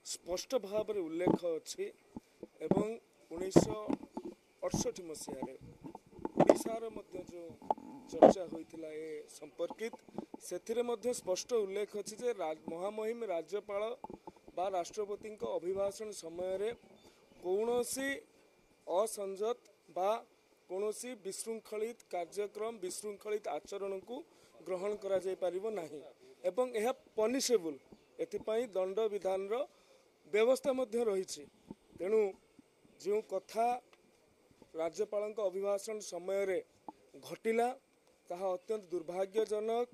स्पष्ट भाव में उल्लेख अच्छी एवं 1968 मसीह ओडिशार जो चर्चा होता है संपर्कित से स्पष्ट उल्लेख अच्छी जे महामहिम राज्यपाल बा राष्ट्रपति अभिभाषण समय कौनसी असंजत बा कौनसी विशृंखलित कार्यक्रम विशृंखलित आचरण को ग्रहण करा जाय परिबो नाही एवं यह पनिशेबल एथिपाई दंड विधान रो व्यवस्था मध्य रही। तेणु जो कथा राज्यपाल अभिभाषण समय रे घटिला ताहा अत्यंत दुर्भाग्यजनक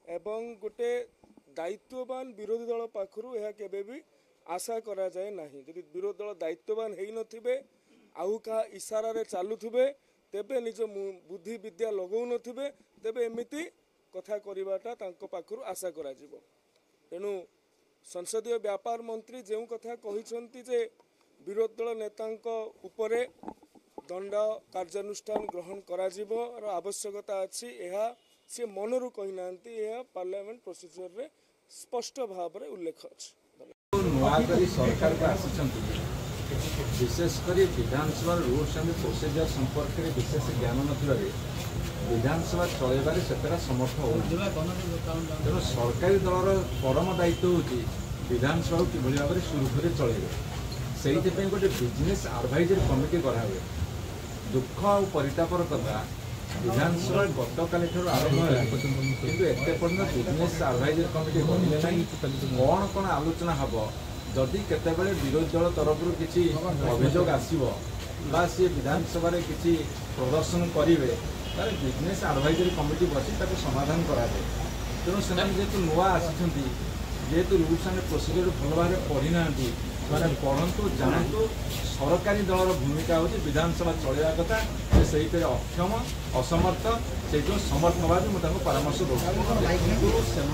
एवं गोटे दायित्ववान विरोधी दल पाखरु यह केबे भी आशा करा जाए नहीं। यदि विरोधी दल दायित्ववान हेई नथिबे आउ का इशारा रे चालुथिबे तेबे निज बुद्धि विद्या लगौ नथिबे तेबे एमिति कथा करिवाटा तांको पाखरु आशा करा जिवो। तेणु संसदीय व्यापार मंत्री जो कथा कहिसंती जे विरोधी दल नेतांको उपरे दंड कार्यानुष्ठान ग्रहण करा जिवो र आवश्यकता अछि एहा से मनरु कहि नांती एहा पार्लियामेंट प्रोसीजर रे स्पष्ट भाव रे उल्लेख अछि। नुआकरी सरकार को आसिचंती विशेषकर विधानसभा रूल्स एंड प्रोसीजर संपर्क में विशेष ज्ञान नथिबारे विधानसभा चलैबारे सेतरा समर्थ हो। तेणु सरकारी दलर परम दायित्व होची विधानसभा किभली भाव में सुरुखुरे चलैबे से गोटे बिजनेस एडवाइजरी कमिटी करा हुए। दुख और परितापर कथा विधानसभा गतकाली आरंभ है किंतु एते पर्यंत बिजनेस एडवाइजरी कमिटी बनले नहीं। कौन कौन आलोचना हम जदि केतेबेले विरोधी दल तरफ किसी अभियोग आसीबो बा सी विधानसभा रे किसी प्रदर्शन करेंगे तार बिजनेस एडवाइजरी कमिटी बसी ताको समाधान कराए। तेणु से जेहेतु नुआ आसी जेहेतु रूल्स एंड प्रोसीजर भल भाव पढ़ी ना मैंने पढ़ु जानतु सरकारी दलर भूमिका हूँ विधानसभा चलवा कथा से अक्षम असमर्थ से जो समर्थ हवा मुझे परामर्श दूँ से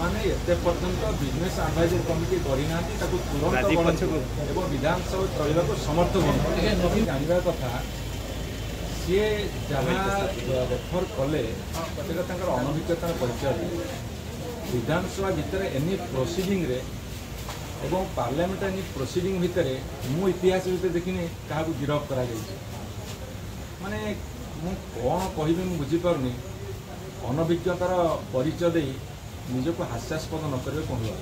पर्यंत बिजनेस एडवाइजरी कमिटी करना तुरंत विधानसभा चलने समर्थ हूँ जानवा कथा सी जहाँ रेफर कले अनभिज्ञतार परिचय विधानसभा भितर एनी प्रोसीडिंग रे एवं पार्लियामेंटारी प्रोसीडिंग भितर मु इतिहास भितर देखिनी क्या गिरफ करा माने मु कौन कहि मु बुझीपारुनी अनभिज्ञतार परिचय दे निजको हास्यास्पद न करे कहवा।